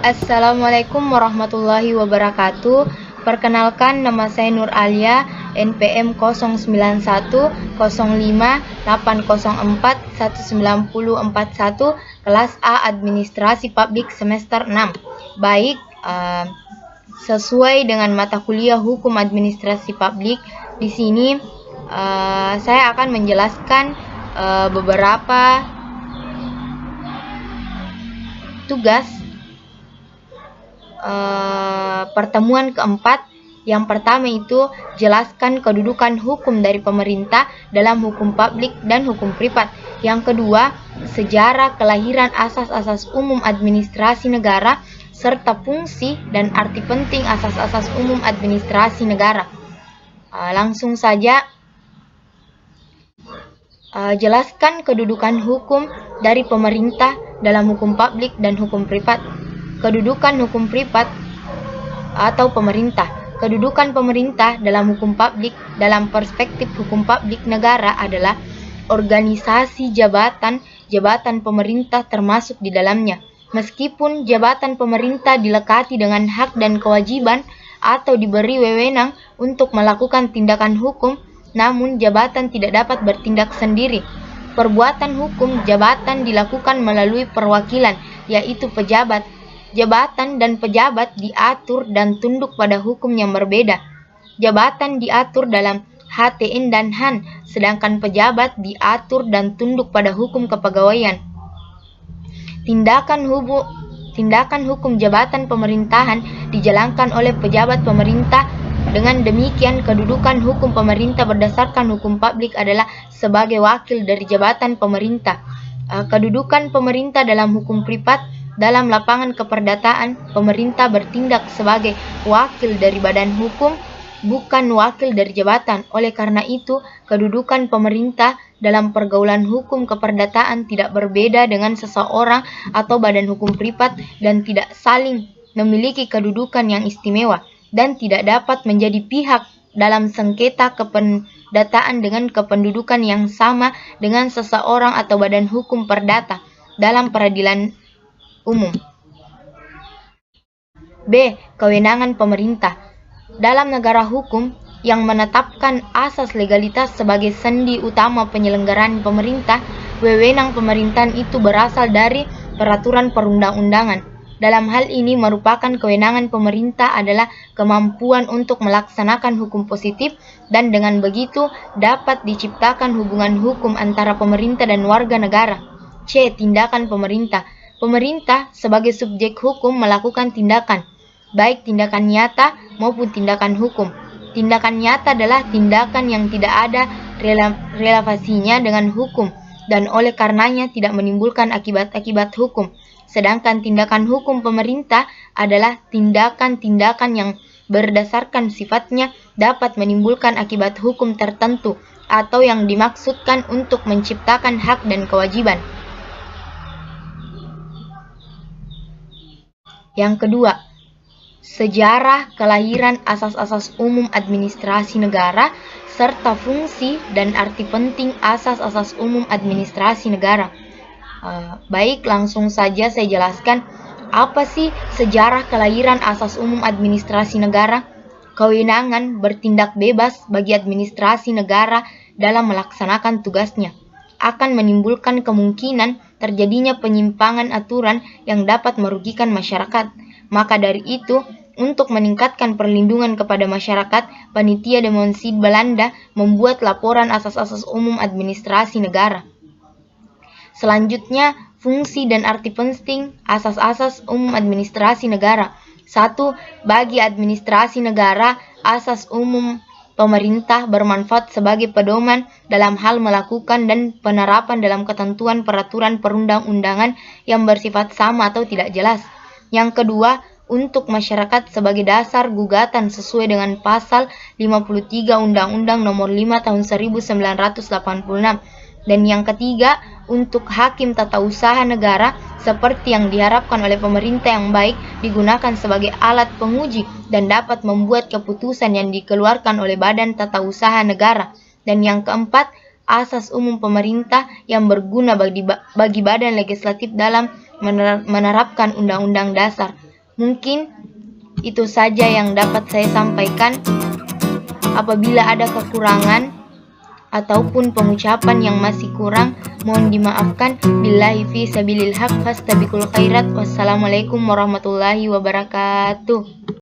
Assalamualaikum warahmatullahi wabarakatuh. Perkenalkan, nama saya Nur Alia, NPM 0915048041941, kelas A Administrasi Publik semester 6. Baik, sesuai dengan mata kuliah Hukum Administrasi Publik, di sini saya akan menjelaskan beberapa tugas pertemuan keempat. Yang pertama itu jelaskan kedudukan hukum dari pemerintah dalam hukum publik dan hukum privat. Yang kedua, sejarah kelahiran asas-asas umum administrasi negara serta fungsi dan arti penting asas-asas umum administrasi negara. Langsung saja, jelaskan kedudukan hukum dari pemerintah dalam hukum publik dan hukum privat. Kedudukan hukum privat atau pemerintah. Kedudukan pemerintah dalam hukum publik dalam perspektif hukum publik negara adalah organisasi jabatan pemerintah termasuk di dalamnya. Meskipun jabatan pemerintah dilekati dengan hak dan kewajiban atau diberi wewenang untuk melakukan tindakan hukum, namun jabatan tidak dapat bertindak sendiri. Perbuatan hukum jabatan dilakukan melalui perwakilan, yaitu pejabat. Jabatan dan pejabat diatur dan tunduk pada hukum yang berbeda. Jabatan diatur dalam HTN dan HAN, sedangkan pejabat diatur dan tunduk pada hukum kepegawaian. Tindakan hukum jabatan pemerintahan dijalankan oleh pejabat pemerintah. Dengan demikian, kedudukan hukum pemerintah berdasarkan hukum publik adalah sebagai wakil dari jabatan pemerintah. Kedudukan pemerintah dalam hukum privat. Dalam lapangan keperdataan, pemerintah bertindak sebagai wakil dari badan hukum, bukan wakil dari jabatan. Oleh karena itu, kedudukan pemerintah dalam pergaulan hukum keperdataan tidak berbeda dengan seseorang atau badan hukum privat dan tidak saling memiliki kedudukan yang istimewa dan tidak dapat menjadi pihak dalam sengketa kependataan dengan kependudukan yang sama dengan seseorang atau badan hukum perdata dalam peradilan umum. B. Kewenangan pemerintah. Dalam negara hukum yang menetapkan asas legalitas sebagai sendi utama penyelenggaraan pemerintah, wewenang pemerintahan itu berasal dari peraturan perundang-undangan. Dalam hal ini merupakan kewenangan pemerintah adalah kemampuan untuk melaksanakan hukum positif dan dengan begitu dapat diciptakan hubungan hukum antara pemerintah dan warga negara. C. Tindakan pemerintah. Pemerintah sebagai subjek hukum melakukan tindakan, baik tindakan nyata maupun tindakan hukum. Tindakan nyata adalah tindakan yang tidak ada relevasinya dengan hukum dan oleh karenanya tidak menimbulkan akibat-akibat hukum. Sedangkan tindakan hukum pemerintah adalah tindakan-tindakan yang berdasarkan sifatnya dapat menimbulkan akibat hukum tertentu atau yang dimaksudkan untuk menciptakan hak dan kewajiban. Yang kedua, sejarah kelahiran asas-asas umum administrasi negara serta fungsi dan arti penting asas-asas umum administrasi negara. Baik, langsung saja saya jelaskan apa sih sejarah kelahiran asas umum administrasi negara. Kewenangan bertindak bebas bagi administrasi negara dalam melaksanakan tugasnya akan menimbulkan kemungkinan terjadinya penyimpangan aturan yang dapat merugikan masyarakat. Maka dari itu, untuk meningkatkan perlindungan kepada masyarakat, Panitia Demonstrid Belanda membuat laporan asas-asas umum administrasi negara. Selanjutnya, fungsi dan arti penting asas-asas umum administrasi negara. 1. Bagi administrasi negara, asas umum pemerintah bermanfaat sebagai pedoman dalam hal melakukan dan penerapan dalam ketentuan peraturan perundang-undangan yang bersifat sama atau tidak jelas. Yang kedua, untuk masyarakat sebagai dasar gugatan sesuai dengan pasal 53 Undang-Undang Nomor 5 Tahun 1986. Dan yang ketiga, untuk hakim tata usaha negara seperti yang diharapkan oleh pemerintah yang baik digunakan sebagai alat penguji dan dapat membuat keputusan yang dikeluarkan oleh badan tata usaha negara. Dan yang keempat, asas umum pemerintah yang berguna bagi badan legislatif dalam menerapkan undang-undang dasar. Mungkin itu saja yang dapat saya sampaikan. Apabila ada kekurangan ataupun pengucapan yang masih kurang, mohon dimaafkan. Billahi fi sabilil haq fastabiqul khairat. Wassalamualaikum warahmatullahi wabarakatuh.